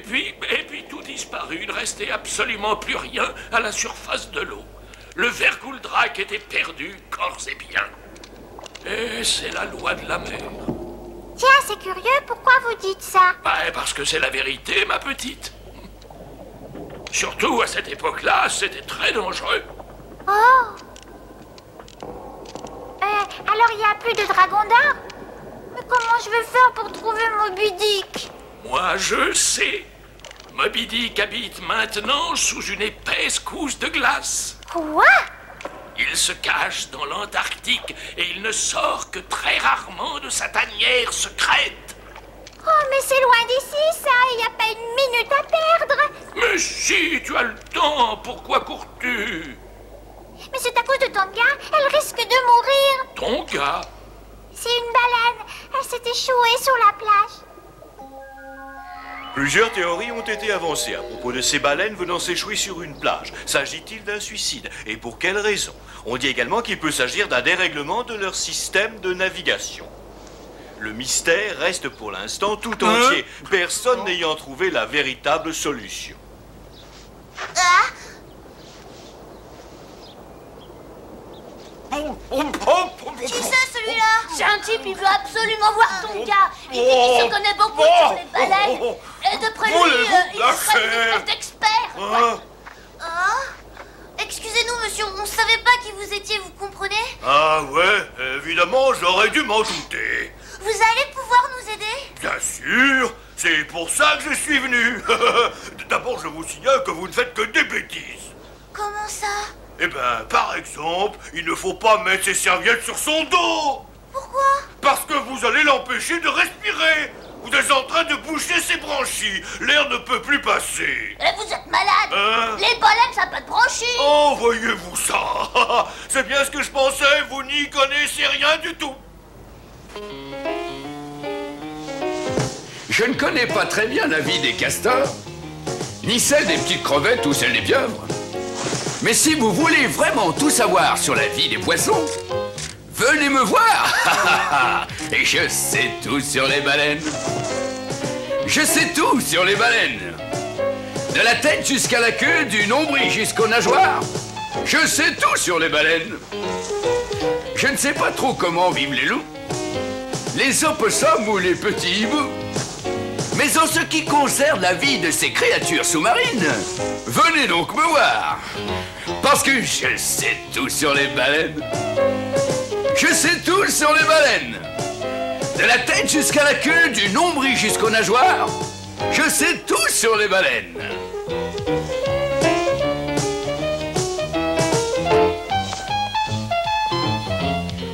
puis tout disparut. Il ne restait absolument plus rien à la surface de l'eau. Le Vergouldrak était perdu, corps et bien. Et c'est la loi de la mer. Tiens, c'est curieux, pourquoi vous dites ça? Parce que c'est la vérité, ma petite. Surtout à cette époque-là, c'était très dangereux. Oh. Alors il n'y a plus de dragon d'or? Mais comment je vais faire pour trouver Moby Dick? Moi, je sais. Moby Dick habite maintenant sous une épaisse couche de glace. Quoi? Il se cache dans l'Antarctique et il ne sort que très rarement de sa tanière secrète. Oh, mais c'est loin d'ici, ça. Il n'y a pas une minute à perdre. Mais si, tu as le temps. Pourquoi cours-tu? Mais c'est à cause de Tonga. Elle risque de mourir. Tonga? C'est une baleine. Elle s'est échouée sur la plage. Plusieurs théories ont été avancées à propos de ces baleines venant s'échouer sur une plage. S'agit-il d'un suicide? Et pour quelle raison? On dit également qu'il peut s'agir d'un dérèglement de leur système de navigation. Le mystère reste pour l'instant tout entier, personne n'ayant trouvé la véritable solution. Ah. Qui c'est celui-là? C'est un type, il veut absolument voir Tonga. Il dit qu'il se connaît beaucoup sur les baleines. Et d'après lui, il serait une espèce d'expert. Excusez-nous, monsieur, on savait pas qui vous étiez, vous comprenez? Ah ouais, évidemment, j'aurais dû m'en douter. Vous allez pouvoir nous aider? Bien sûr, c'est pour ça que je suis venu. D'abord, je vous signale que vous ne faites que des bêtises. Comment ça? Eh ben, par exemple, il ne faut pas mettre ses serviettes sur son dos. Pourquoi? Parce que vous allez l'empêcher de respirer. Vous êtes en train de boucher ses branchies. L'air ne peut plus passer. Et vous êtes malade. Hein? Les baleines, ça peut te brancher. Oh, voyez-vous ça? C'est bien ce que je pensais, vous n'y connaissez rien du tout. Je ne connais pas très bien la vie des castors, ni celle des petites crevettes ou celle des pieuvres. Mais si vous voulez vraiment tout savoir sur la vie des poissons, venez me voir. Et je sais tout sur les baleines. Je sais tout sur les baleines. De la tête jusqu'à la queue, du nombril jusqu'aux nageoires. Je sais tout sur les baleines. Je ne sais pas trop comment vivent les loups, les opossums ou les petits hiboux. Mais en ce qui concerne la vie de ces créatures sous-marines, venez donc me voir. Parce que je sais tout sur les baleines. Je sais tout sur les baleines. De la tête jusqu'à la queue, du nombril jusqu'aux nageoires. Je sais tout sur les baleines.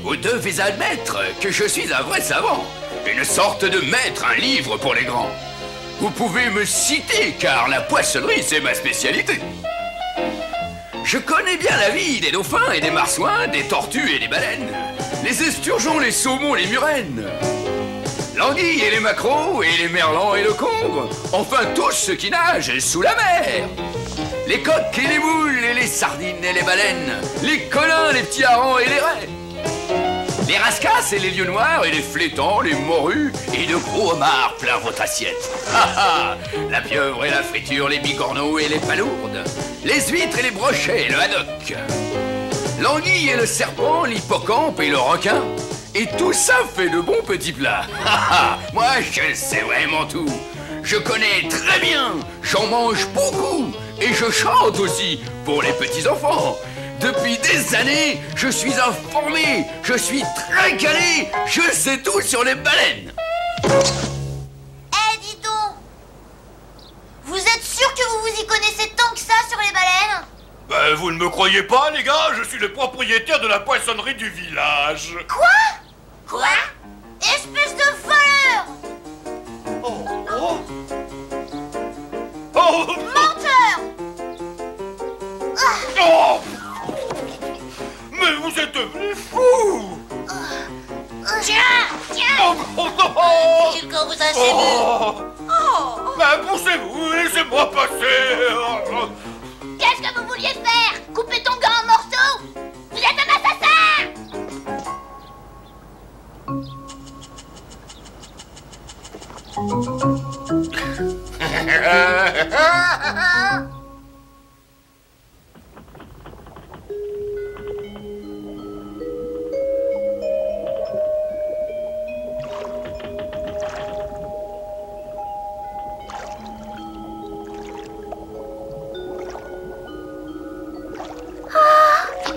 Vous devez admettre que je suis un vrai savant. Une sorte de maître, un livre pour les grands. Vous pouvez me citer, car la poissonnerie, c'est ma spécialité. Je connais bien la vie des dauphins et des marsouins, des tortues et des baleines, les esturgeons, les saumons, les murènes, l'anguille et les maquereaux et les merlans et le congre, enfin tous ceux qui nagent sous la mer. Les coques et les moules et les sardines et les baleines, les colins, les petits harengs et les raies. Les rascasses et les lieux noirs et les flétans, les morues et de gros homards plein votre assiette. La pieuvre et la friture, les bigorneaux et les palourdes, les huîtres et les brochets et le haddock, l'anguille et le serpent, l'hippocampe et le requin. Et tout ça fait de bons petits plats. Moi, je sais vraiment tout. Je connais très bien, j'en mange beaucoup et je chante aussi pour les petits-enfants. Depuis des années, je suis informé, je suis très calé, je sais tout sur les baleines. Eh, dis donc! Vous êtes sûr que vous vous y connaissez tant que ça sur les baleines? Ben, vous ne me croyez pas, les gars? Je suis le propriétaire de la poissonnerie du village. Quoi? Quoi? Espèce de voleur! Oh! Menteur! Oh! Mais vous êtes devenus fous! Tiens! J'ai que vous assez vu. Ben, poussez-vous, laissez-moi passer! Qu'est-ce que vous vouliez faire? Couper ton gars en morceaux? Vous êtes un assassin!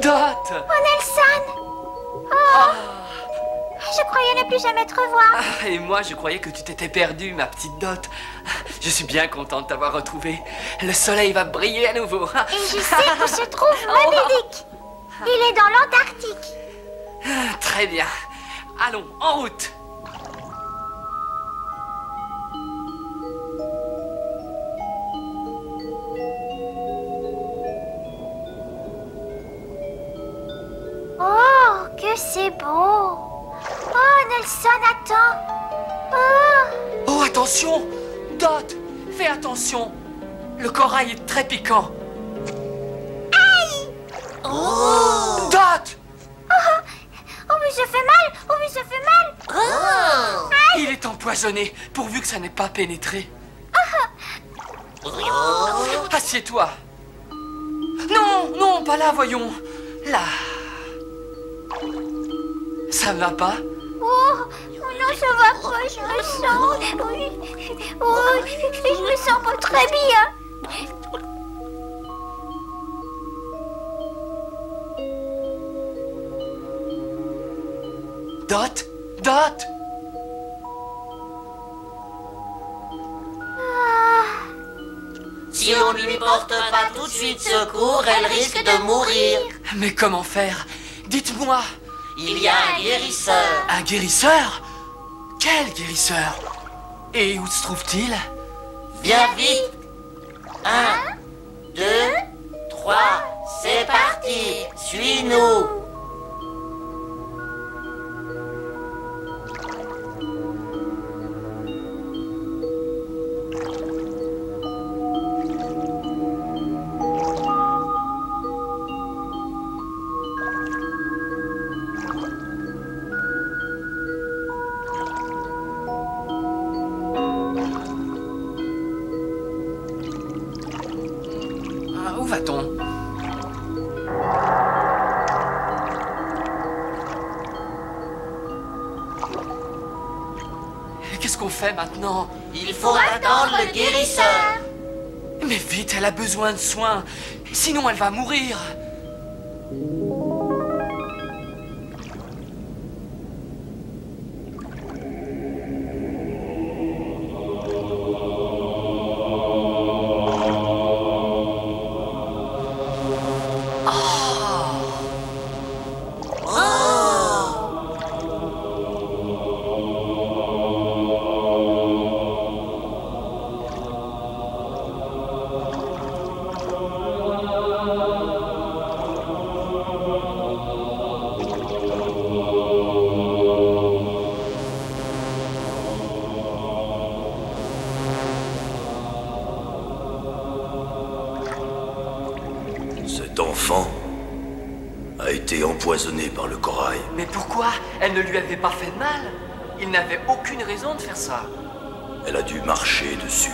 Dot! Oh, Nelson! Oh! Je croyais ne plus jamais te revoir. Ah, et moi, je croyais que tu t'étais perdue, ma petite Dot. Je suis bien contente de t'avoir retrouvée. Le soleil va briller à nouveau. Et je sais où se trouve Moby Dick. Il est dans l'Antarctique. Très bien. Allons, en route. Oh, que c'est beau. Oh, Nelson, attends. Oh, Oh, attention! Dot, fais attention. Le corail est très piquant. aïe. Dot! Oh, mais ça fait mal. Oh, mais ça fait mal. Il est empoisonné, pourvu que ça n'ait pas pénétré. Assieds-toi. Non, non, pas là, voyons. Là. Ça ne va pas? Oh, non, ça va pas, je me sens... Oui. Oh, je me sens pas très bien. Dot? Dot? Si on ne lui porte pas tout de suite secours, elle risque de mourir. Mais comment faire? Dites-moi. Il y a un guérisseur. Un guérisseur? Quel guérisseur? Et où se trouve-t-il? Viens vite. 1, 2, 3, c'est parti. Suis-nous. Où va-t-on? Qu'est-ce qu'on fait maintenant? Il faut attendre le guérisseur. Mais vite, elle a besoin de soins. Sinon, elle va mourir. Cet enfant a été empoisonné par le corail. Mais pourquoi? Elle ne lui avait pas fait de mal. Il n'avait aucune raison de faire ça. Elle a dû marcher dessus.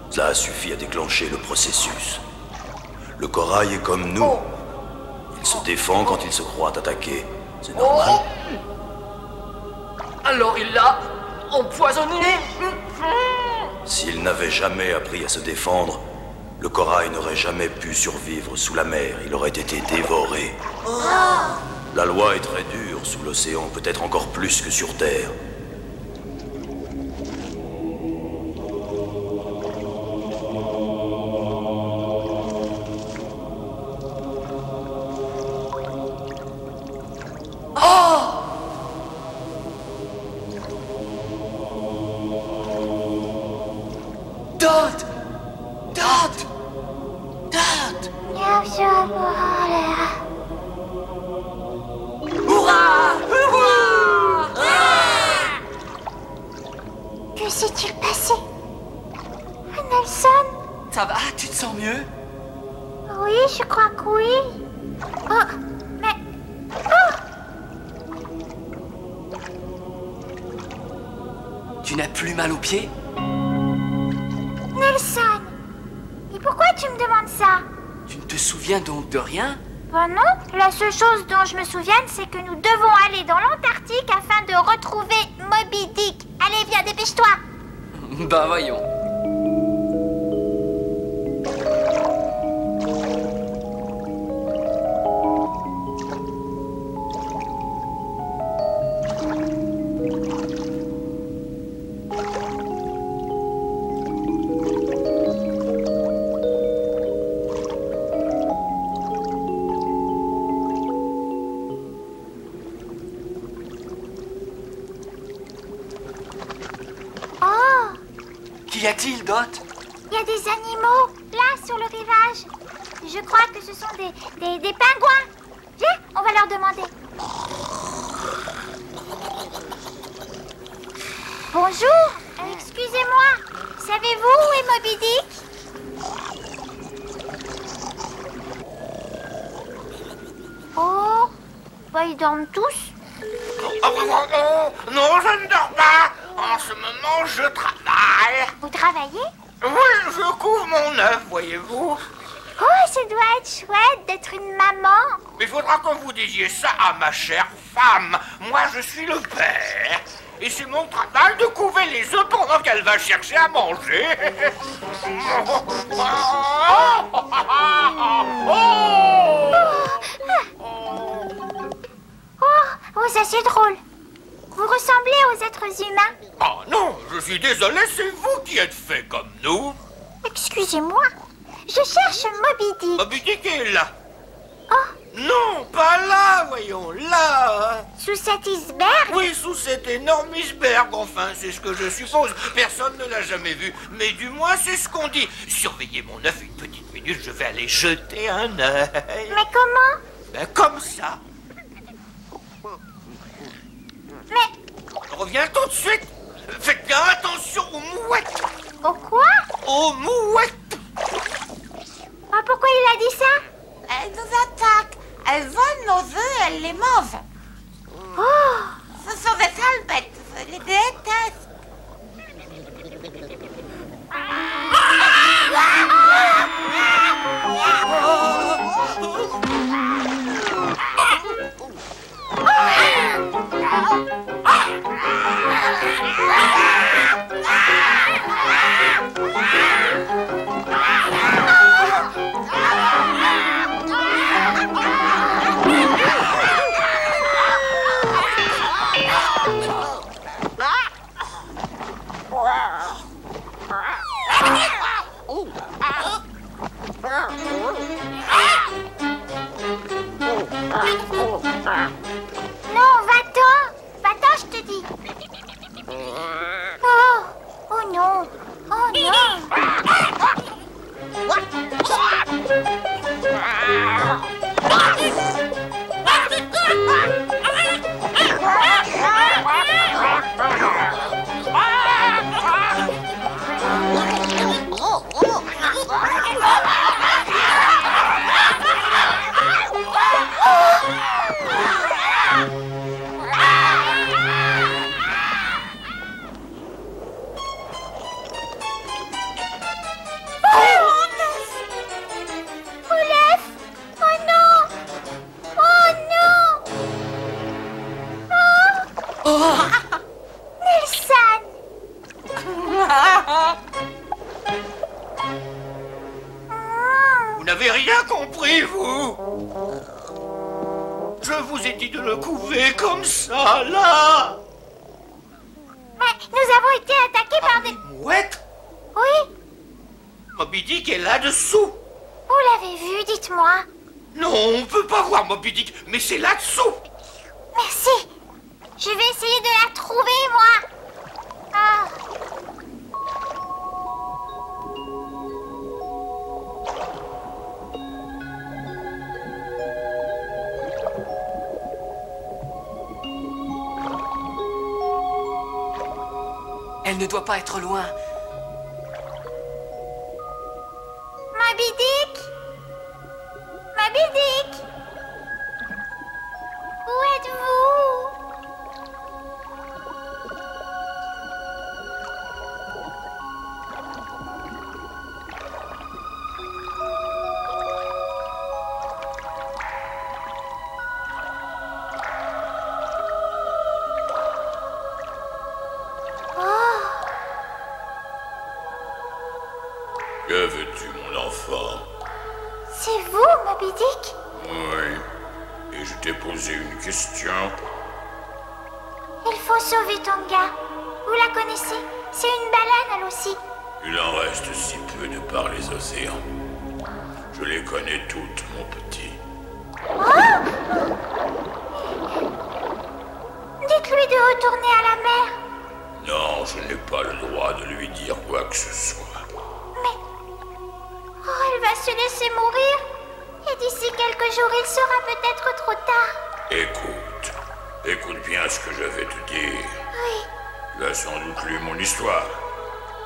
Cela a suffi à déclencher le processus. Le corail est comme nous. Il se défend quand il se croit attaqué. C'est normal. Alors il l'a empoisonné. S'il n'avait jamais appris à se défendre, le corail n'aurait jamais pu survivre sous la mer. Il aurait été dévoré. La loi est très dure sous l'océan, peut-être encore plus que sur Terre. Dot! Dot! Dot! Hurrah! Hurrah! Que s'est-il passé? Nelson? Ça va? Tu te sens mieux? Oui, je crois que oui. Oh, mais... Tu n'as plus mal aux pieds? Nelson, et pourquoi tu me demandes ça? Tu ne te souviens donc de rien? Ben non, la seule chose dont je me souviens, c'est que nous devons aller dans l'Antarctique afin de retrouver Moby Dick. Allez, viens, dépêche-toi. Ben voyons. Qu'y a-t-il, Dot? Il y a des animaux, là, sur le rivage. Je crois que ce sont des pingouins. Viens, on va leur demander. Bonjour, excusez-moi. Savez-vous où est Moby Dick? Oh, bah ils dorment tous. Non, je ne dors pas. En ce moment, je travaille. Vous travaillez? Oui, je couvre mon œuf, voyez-vous. Oh, ça doit être chouette d'être une maman. Il faudra que vous disiez ça à ma chère femme. Moi, je suis le père. Et c'est mon travail de couver les œufs pendant qu'elle va chercher à manger. Oh, ça c'est drôle. Vous ressemblez aux êtres humains. Oh non, je suis désolé, c'est vous qui êtes fait comme nous. Excusez-moi, je cherche Moby Dick. Moby Dick est là. Oh, Non, pas là, voyons, là. sous cet iceberg? Oui, sous cet énorme iceberg, enfin, c'est ce que je suppose. Personne ne l'a jamais vu, mais du moins, c'est ce qu'on dit. Surveillez mon œuf une petite minute, je vais aller jeter un œil. Mais comment? Ben, comme ça. Mais Reviens tout de suite. Faites bien attention aux mouettes. au quoi? Aux mouettes. Ah, pourquoi il a dit ça? Elles nous attaquent. Elles volent nos œufs et elles les mangent. Oh, Ce sont des sales bêtes. Je les déteste. non, va-t'en. Va-t'en, je te dis. Oh, oh non. Oh non. Olaf! Oh non! Oh non! Oh! Nelson! Vous n'avez rien compris, vous. Je vous ai dit de le couver comme ça, là. Mais nous avons été attaqués par des... Mouettes. Oui, Moby Dick est là-dessous. vous l'avez vu, dites-moi. Non, on peut pas voir Moby Dick, mais c'est là-dessous. Merci. Je vais essayer de la trouver, moi. Ah. Elle ne doit pas être loin. Moby Dick? Moby Dick? Où êtes-vous? Que veux-tu, mon enfant? C'est vous, Moby Dick? Oui. Et je t'ai posé une question. Il faut sauver Tonga. Vous la connaissez? C'est une baleine, elle aussi. Il en reste si peu de par les océans. Je les connais toutes, mon petit. Oh! Dites-lui de retourner à la mer. Non, je n'ai pas le droit de lui dire quoi que ce soit. Mais... Oh, elle va se laisser mourir. Et d'ici quelques jours, il sera peut-être trop tard. Écoute bien ce que je vais te dire. Oui. Tu as sans doute lu mon histoire.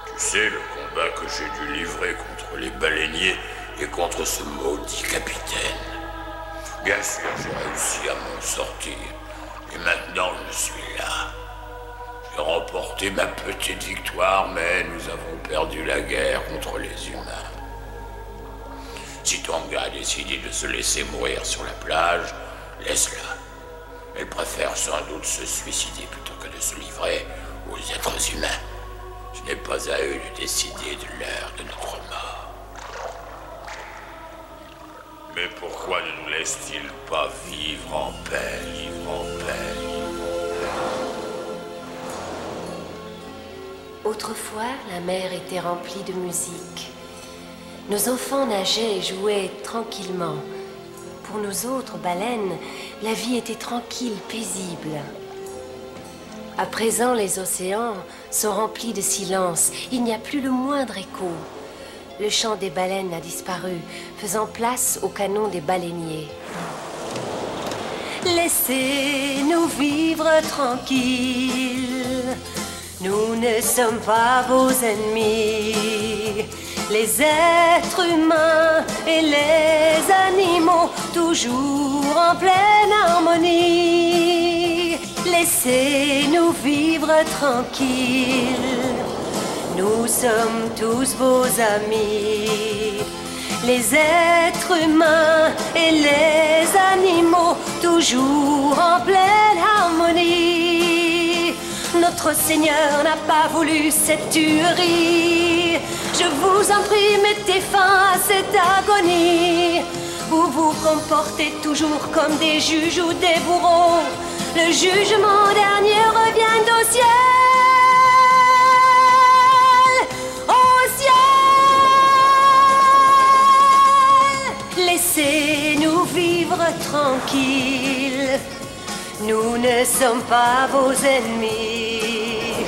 Tu sais, le combat que j'ai dû livrer contre les baleiniers et contre ce maudit capitaine. Bien sûr, j'ai réussi à m'en sortir. Et maintenant, je suis là. J'ai remporté ma petite victoire, mais nous avons perdu la guerre contre les humains. Si Tonga a décidé de se laisser mourir sur la plage, laisse-la. Elle préfère sans doute se suicider plutôt que de se livrer aux êtres humains. Ce n'est pas à eux de décider de l'heure de notre mort. Mais pourquoi ne nous laisse-t-il pas vivre en paix, Autrefois, la mer était remplie de musique. Nos enfants nageaient et jouaient tranquillement. Pour nous autres baleines, la vie était tranquille, paisible. À présent, les océans sont remplis de silence. Il n'y a plus le moindre écho. Le chant des baleines a disparu, faisant place au canon des baleiniers. Laissez-nous vivre tranquilles. Nous ne sommes pas vos ennemis. Les êtres humains et les animaux, toujours en pleine harmonie. Laissez-nous vivre tranquilles. Nous sommes tous vos amis. Les êtres humains et les animaux, toujours en pleine harmonie. Notre Seigneur n'a pas voulu cette tuerie. Je vous en prie, mettez fin à cette agonie. Vous vous comportez toujours comme des juges ou des bourreaux. Le jugement dernier revient au ciel. Au ciel. Laissez-nous vivre tranquilles. Nous ne sommes pas vos ennemis.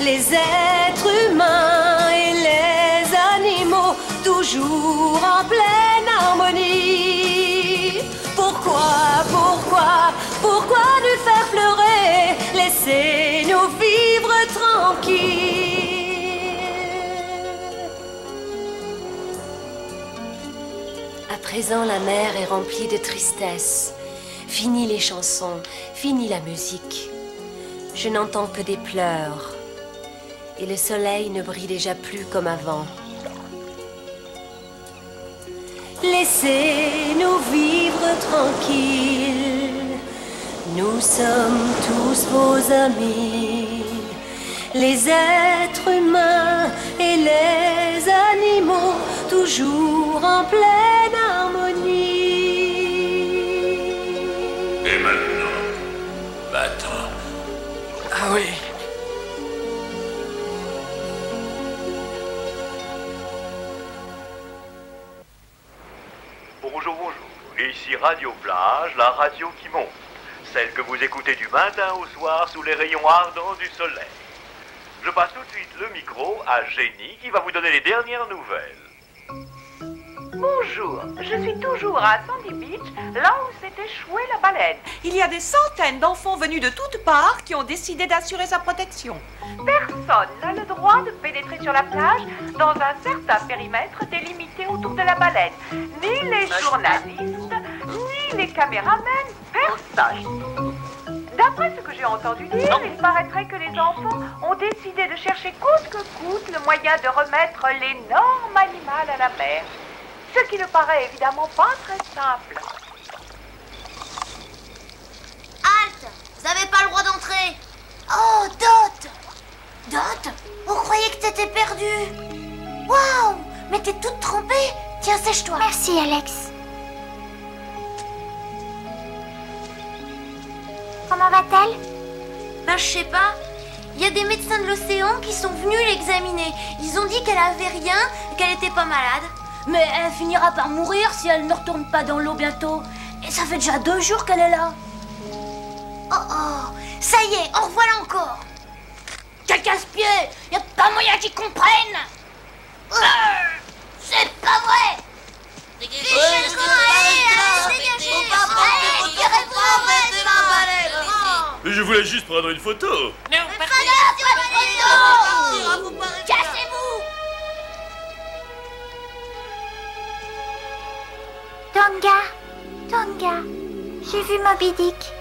Les êtres humains et les animaux, toujours en pleine harmonie. Pourquoi nous faire pleurer? Laissez-nous vivre tranquilles. À présent, la mer est remplie de tristesse. Fini les chansons, fini la musique. Je n'entends que des pleurs. Et le soleil ne brille déjà plus comme avant. Laissez-nous vivre tranquilles. Nous sommes tous vos amis. Les êtres humains et les animaux, toujours en pleine harmonie. Et maintenant, va-t'en. Ah oui. Bonjour. Ici Radio Plage, la radio qui monte. Celle que vous écoutez du matin au soir sous les rayons ardents du soleil. Je passe tout de suite le micro à Jenny qui va vous donner les dernières nouvelles. Bonjour, je suis toujours à Sandy Beach, là où s'est échouée la baleine. Il y a des centaines d'enfants venus de toutes parts qui ont décidé d'assurer sa protection. Personne n'a le droit de pénétrer sur la plage dans un certain périmètre délimité autour de la baleine. Ni les journalistes, ni les caméramens, personne. D'après ce que j'ai entendu dire, il paraîtrait que les enfants ont décidé de chercher coûte que coûte le moyen de remettre l'énorme animal à la mer. Ce qui ne paraît évidemment pas très simple. Halte! Vous n'avez pas le droit d'entrer. Oh, Dot! Dot, on croyait que t'étais perdu. Waouh! Mais Mais t'es toute trempée. Tiens, sèche-toi. Merci, Alex. Comment va-t-elle? Ben, je sais pas. Il y a des médecins de l'océan qui sont venus l'examiner. Ils ont dit qu'elle avait rien et qu'elle était pas malade. Mais elle finira par mourir si elle ne retourne pas dans l'eau bientôt. Et ça fait déjà 2 jours qu'elle est là. Oh oh, ça y est, en revoilà encore. Quel casse-pied! Y a pas moyen qu'ils comprennent! C'est pas vrai! Je voulais juste prendre une photo. Cassez-vous! Tonga, j'ai vu Moby Dick.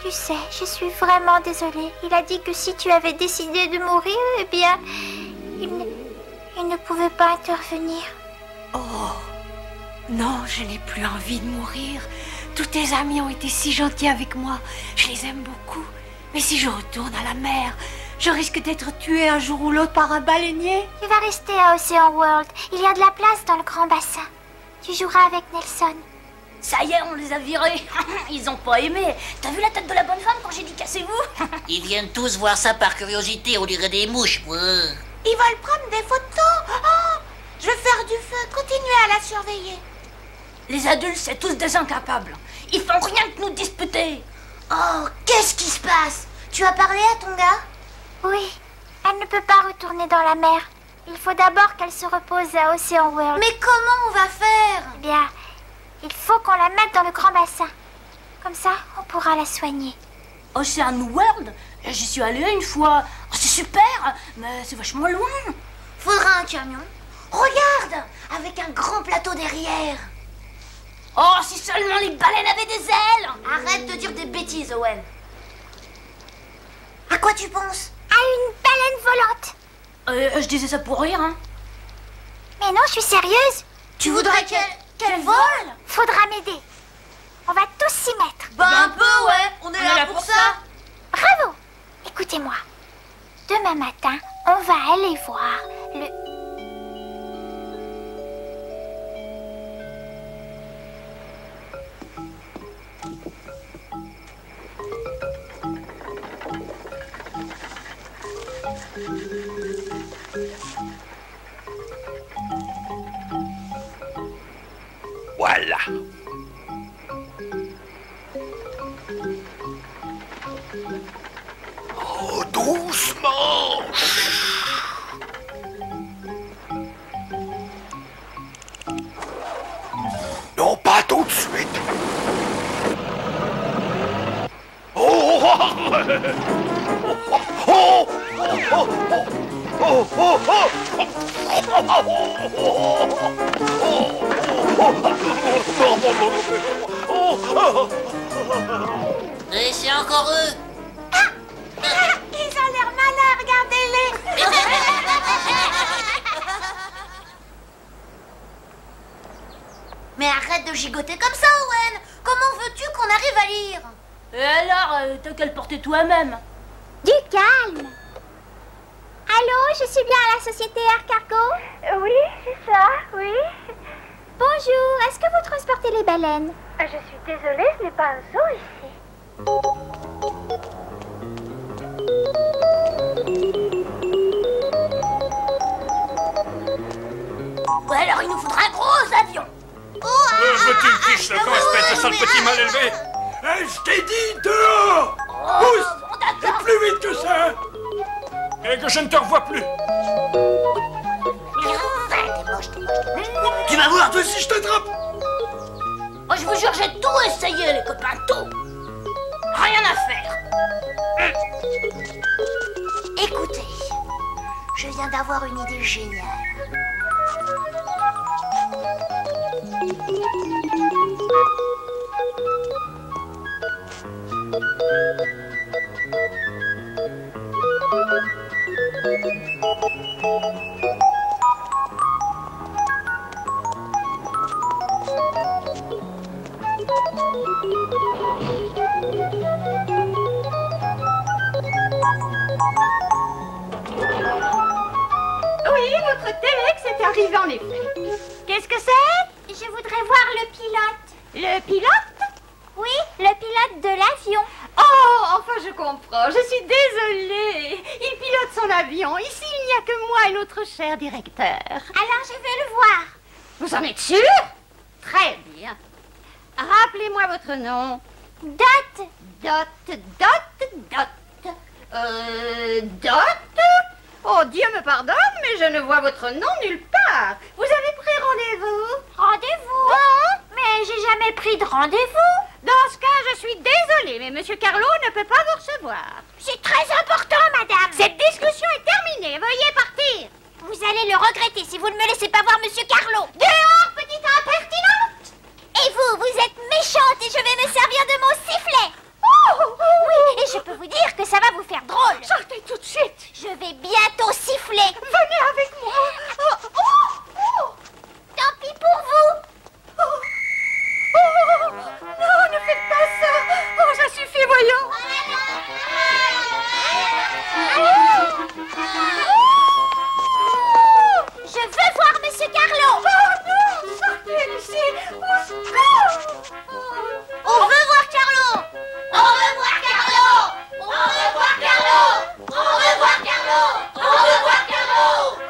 Tu sais, je suis vraiment désolée. Il a dit que si tu avais décidé de mourir, eh bien, il ne pouvait pas intervenir. Oh, non, je n'ai plus envie de mourir. Tous tes amis ont été si gentils avec moi. Je les aime beaucoup. Mais si je retourne à la mer, je risque d'être tuée un jour ou l'autre par un baleinier. Tu vas rester à Ocean World. Il y a de la place dans le grand bassin. Tu joueras avec Nelson. Ça y est, on les a virés. Ils ont pas aimé. T'as vu la tête de la bonne femme quand j'ai dit cassez-vous? Ils viennent tous voir ça par curiosité, on dirait des mouches. Ils veulent prendre des photos. Oh, je vais faire du feu. Continuez à la surveiller. Les adultes, c'est tous des incapables. Ils font rien que nous disputer. Oh, qu'est-ce qui se passe? Tu as parlé à ton gars? Oui, elle ne peut pas retourner dans la mer. Il faut d'abord qu'elle se repose à Ocean World. Mais comment on va faire? Eh bien, il faut qu'on la mette dans le grand bassin. Comme ça, on pourra la soigner. Ocean World? J'y suis allée une fois. Oh, c'est super, mais c'est vachement loin. Faudra un camion. Regarde, avec un grand plateau derrière. Oh, si seulement les baleines avaient des ailes! Arrête de dire des bêtises, Owen. À quoi tu penses? À une baleine volante. Je disais ça pour rire, hein. Mais non, je suis sérieuse. Tu voudrais qu'elle vole? Faudra m'aider. On va tous s'y mettre. Bah un peu, ouais. On est là pour ça. Bravo. Écoutez-moi. Demain matin, on va aller voir le... Voilà. Oh, doucement. Non, pas tout de suite. Oh, oh, oh, Et c'est encore eux. Ils ont l'air malins, regardez-les. Mais arrête de gigoter comme ça, Owen. Comment veux-tu qu'on arrive à lire? Et alors, t'as qu'à le porter toi-même. Du calme. Allô, je suis bien à la société Air Cargo? Oui, c'est ça, oui. Bonjour, est-ce que vous transportez les baleines? Je suis désolée, ce n'est pas un zoo ici. Ouais, alors il nous faudra un gros avion. Veux-tu me fiche le camp, espèce de sale petit mal élevé? Je t'ai dit dehors! Pousse! Et plus vite que ça! Et que je ne te revois plus! Tu vas voir, toi aussi, je t'attrape. Oh, je vous jure, j'ai tout essayé, les copains, tout. Rien à faire. Écoutez, je viens d'avoir une idée géniale. Oui, votre Telex est arrivé. arrivé en effet. Qu'est-ce que c'est? Je voudrais voir le pilote. Le pilote? Oui, le pilote de l'avion. Oh, enfin je comprends, je suis désolée. Il pilote son avion. Ici, il n'y a que moi et notre cher directeur. Alors je vais le voir. Vous en êtes sûr? Très bien. Rappelez-moi votre nom. Dot. Dot. Oh, Dieu me pardonne, mais je ne vois votre nom nulle part. Vous avez pris rendez-vous? Rendez-vous? Oh? Mais j'ai jamais pris de rendez-vous. Dans ce cas, je suis désolée, mais Monsieur Carlo ne peut pas vous recevoir. C'est très important, madame. Cette discussion est terminée. Veuillez partir. Vous allez le regretter si vous ne me laissez pas voir Monsieur Carlo. Dehors, petite impertinente! Et vous êtes méchante et je vais me servir de mon sifflet. Oh! Oui, et je peux vous dire que ça va vous faire drôle. Sortez tout de suite. Je vais bientôt siffler. Venez avec moi. Tant pis pour vous. Non, ne faites pas ça. Oh, ça suffit, voyons. Je veux voir Monsieur Carlo. Oh non, sortez d'ici. Au secours. On veut voir Carlo. On veut voir Carlo. On veut voir Carlo. On veut voir Carlo. On veut voir Carlo.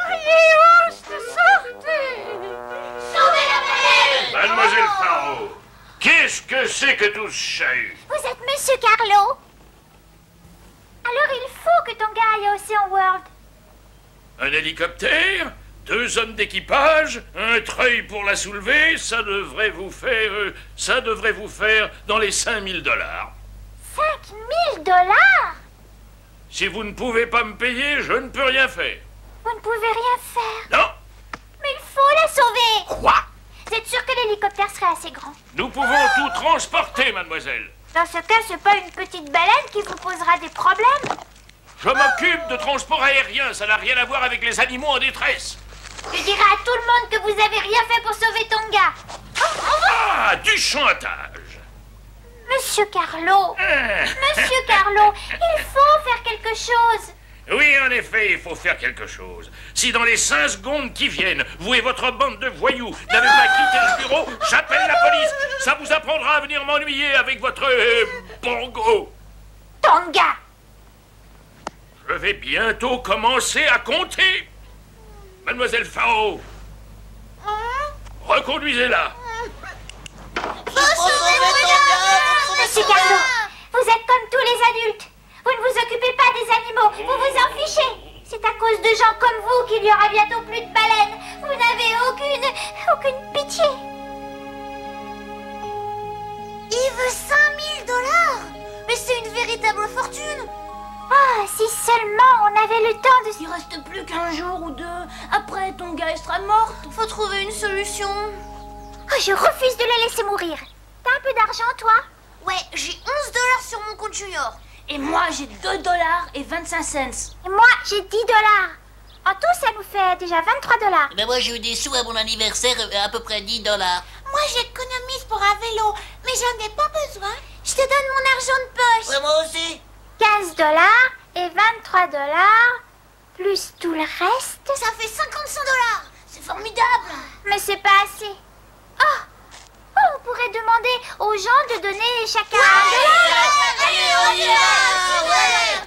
Allez, hoste, sortez. Sauvez la baleine. Mademoiselle Faro, qu'est-ce que c'est que tout ce chahut? Vous êtes Monsieur Carlo? Alors il faut que ton gars aille à Ocean World. Un hélicoptère, 2 hommes d'équipage, un treuil pour la soulever, ça devrait vous faire dans les 5 000 $. 5 000 $? Si vous ne pouvez pas me payer, je ne peux rien faire. Vous ne pouvez rien faire. Non. Mais il faut la sauver. Quoi? Vous êtes sûr que l'hélicoptère serait assez grand? Nous pouvons tout transporter, mademoiselle. Dans ce cas, c'est pas une petite baleine qui vous posera des problèmes? Je m'occupe de transport aérien, ça n'a rien à voir avec les animaux en détresse. Je dirai à tout le monde que vous avez rien fait pour sauver ton gars. Ah, du chantage. Monsieur Carlo. Monsieur Carlo, il faut faire quelque chose. Oui, en effet, il faut faire quelque chose. Si dans les 5 secondes qui viennent, vous et votre bande de voyous n'avez pas quitté le bureau, j'appelle la police. Ça vous apprendra à venir m'ennuyer avec votre bongo. Tonga. Je vais bientôt commencer à compter. Mademoiselle Faro, reconduisez-la. Monsieur Carlo, vous êtes comme tous les adultes. Vous ne vous occupez pas des animaux, vous vous en fichez. C'est à cause de gens comme vous qu'il y aura bientôt plus de baleines. Vous n'avez aucune pitié. Il veut 5 000 $. Mais c'est une véritable fortune. Ah, si seulement on avait le temps de... Il reste plus qu'un jour ou 2. Après, ton gars sera morte. Faut trouver une solution. Oh, je refuse de la laisser mourir. T'as un peu d'argent, toi? Ouais, j'ai 11 $ sur mon compte junior. Et moi, j'ai 2 $ et 25 cents. Et moi, j'ai 10 $. En tout, ça nous fait déjà 23 $. Mais moi, j'ai eu des sous à mon anniversaire, à peu près 10 $. Moi, j'économise pour un vélo, mais j'en ai pas besoin. Je te donne mon argent de poche. Ouais, moi aussi. 15 $ et 23 $, plus tout le reste. Ça fait 55 $. C'est formidable. Mais c'est pas assez. Oh, on pourrait demander aux gens de donner chacun un $. Allez, on y va. Ouais.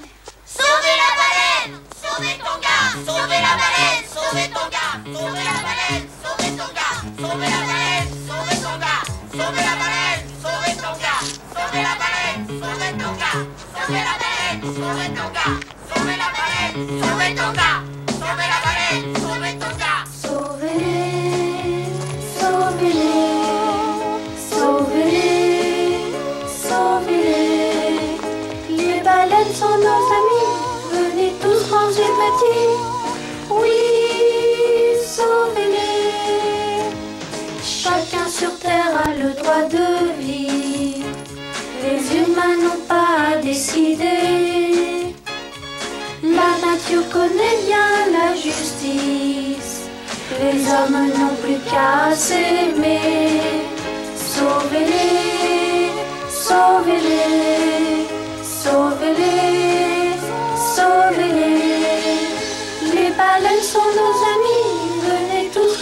Sauvez la baleine. Sauvez ton gars. Sauvez la baleine. Sauvez ton gars. Sauvez la baleine. Sauvez ton gars. Sauvez la baleine. Sauvez ton gars. Sauvez la baleine. Sauvez ton gars. Sauvez la baleine. Sauvez ton gars. Sauvez la baleine. Sauvez ton gars. Sauvez la baleine. Sauvez ton gars. Sauvez la baleine. Sauvez ton gars. Sauvez-les, sauvez-les, sauvez-les, sauvez-les. Les baleines sont nos amis. Venez tous manger petits. Oui, sauvez-les. Chacun sur terre a le droit de vivre. Les humains n'ont pas à décider. La nature connaît bien la justice. Les hommes n'ont plus qu'à s'aimer. Sauvez-les, sauvez-les, sauvez-les, sauvez-les. Les baleines sont nos amis. Venez tous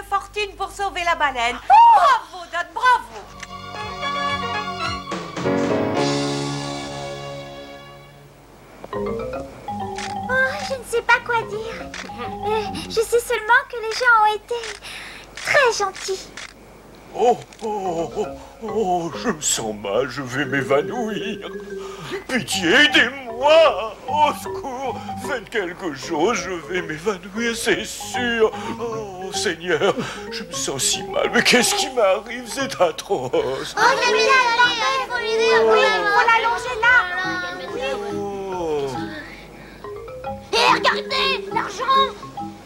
de fortune pour sauver la baleine. Bravo, Dot, bravo. Oh, je ne sais pas quoi dire. Je sais seulement que les gens ont été très gentils. Oh, je me sens mal, je vais m'évanouir. Pitié, aidez-moi. Au secours, faites quelque chose, je vais m'évanouir, c'est sûr. Oh, Seigneur, je me sens si mal, mais qu'est-ce qui m'arrive? C'est atroce. Oh, il faut l'aider, faut l'allonger là. Hé, regardez, l'argent!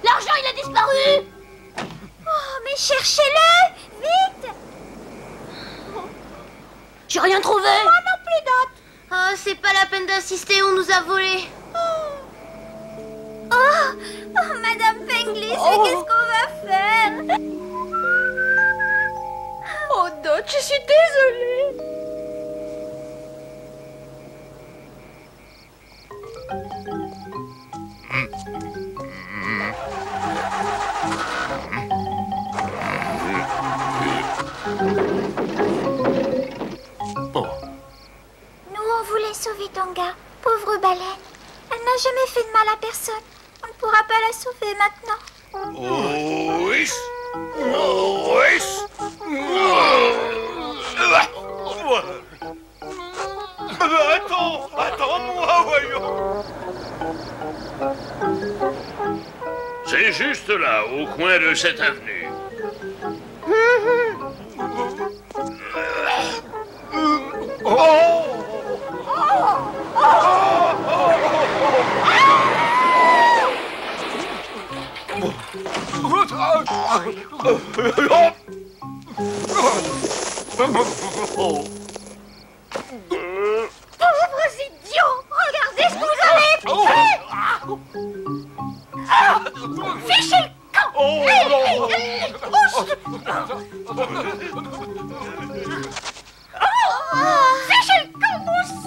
L'argent, il a disparu! Oh, mais cherchez-le! Vite! J'ai rien trouvé! Moi non plus, Dot! Oh, c'est pas la peine d'insister, on nous a volé! Oh, Madame Penglis, mais qu'est-ce qu'on va faire? Oh, Dot, je suis désolée! Nous, on voulait sauver Tonga, pauvre baleine. Elle n'a jamais fait de mal à personne. On ne pourra pas la sauver maintenant. Oui. Oui. Attends-moi, voyons. C'est juste là, au coin de cette avenue. Pauvres idiots! Regardez ce que vous avez fait! Fichez le camp! Fichez le camp, mousse!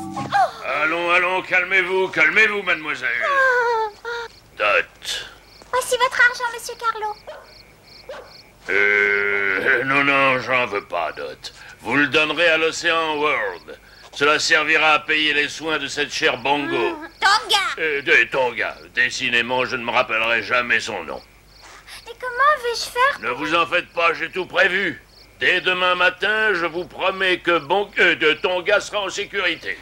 Allons, calmez-vous, mademoiselle. Dot. Voici votre argent, monsieur Carlo. Non, j'en veux pas, Dot. Vous le donnerez à l'Océan World. Cela servira à payer les soins de cette chère Bongo. Tonga! De Tonga. Décidément, je ne me rappellerai jamais son nom. Et comment vais-je faire? Ne vous en faites pas, j'ai tout prévu. Dès demain matin, je vous promets que de Tonga sera en sécurité.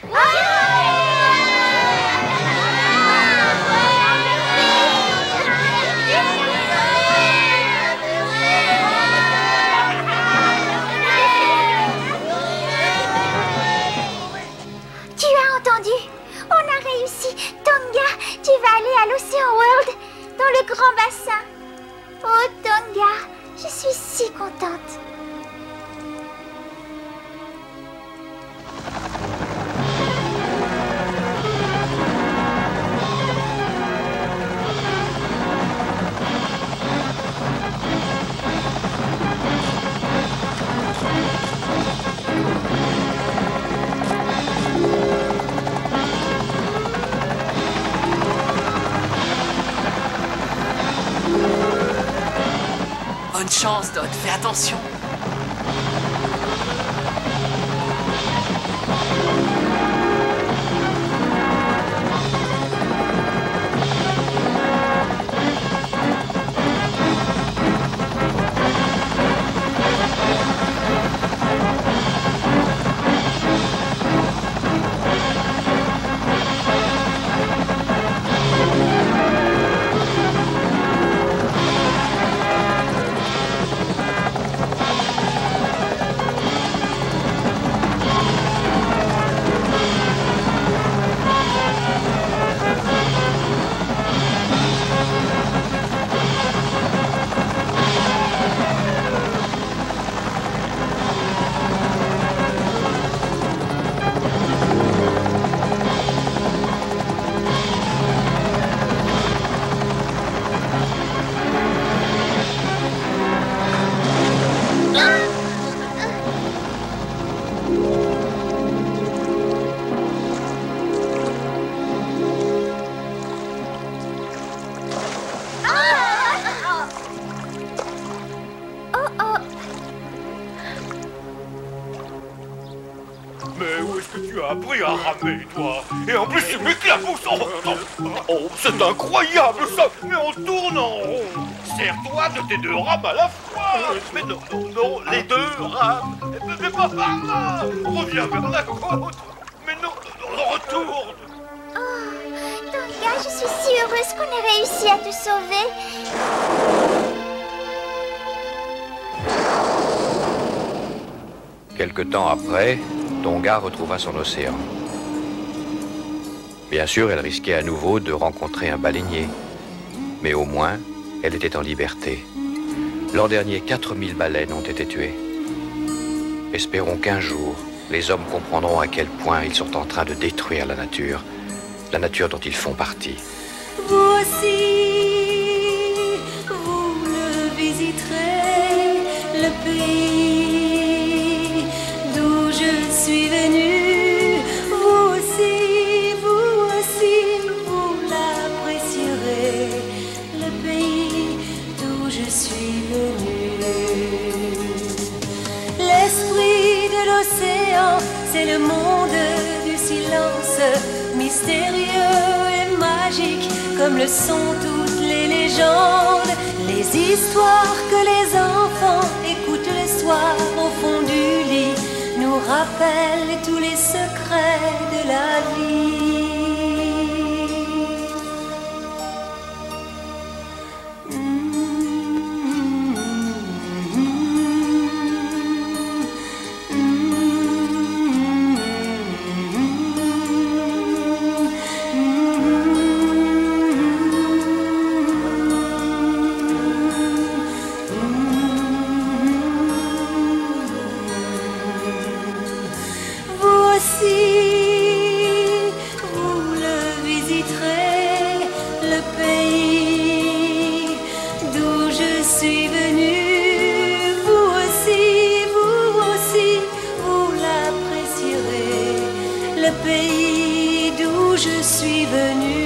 Tu as entendu? On a réussi. Tonga, tu vas aller à l'Océan World, dans le grand bassin. Oh, Tonga, je suis si contente. Bonne chance, Dot, fais attention. où est-ce que tu as appris à ramer, toi? Et en plus, tu m'éclabousses. Oh, c'est incroyable, ça. Mais on tourne en rond. Sers-toi de tes deux rames à la fois. Mais non, les deux rames. Mais pas par là. Reviens vers la côte. Mais non, retourne. Oh, Tonga, je suis si heureuse qu'on ait réussi à te sauver. Quelque temps après, Tonga retrouva son océan. Bien sûr, elle risquait à nouveau de rencontrer un baleinier. Mais au moins, elle était en liberté. L'an dernier, 4000 baleines ont été tuées. Espérons qu'un jour, les hommes comprendront à quel point ils sont en train de détruire la nature dont ils font partie. Vous aussi, vous le visiterez, le pays d'où je suis venu. Vous aussi, vous l'apprécierez, le pays d'où je suis venu. L'esprit de l'océan, c'est le monde du silence, mystérieux et magique, comme le sont toutes les légendes, les histoires que les enfants écoutent le soir au fond du lit, nous rappellent tous les secrets de la vie. Le pays d'où je suis venu.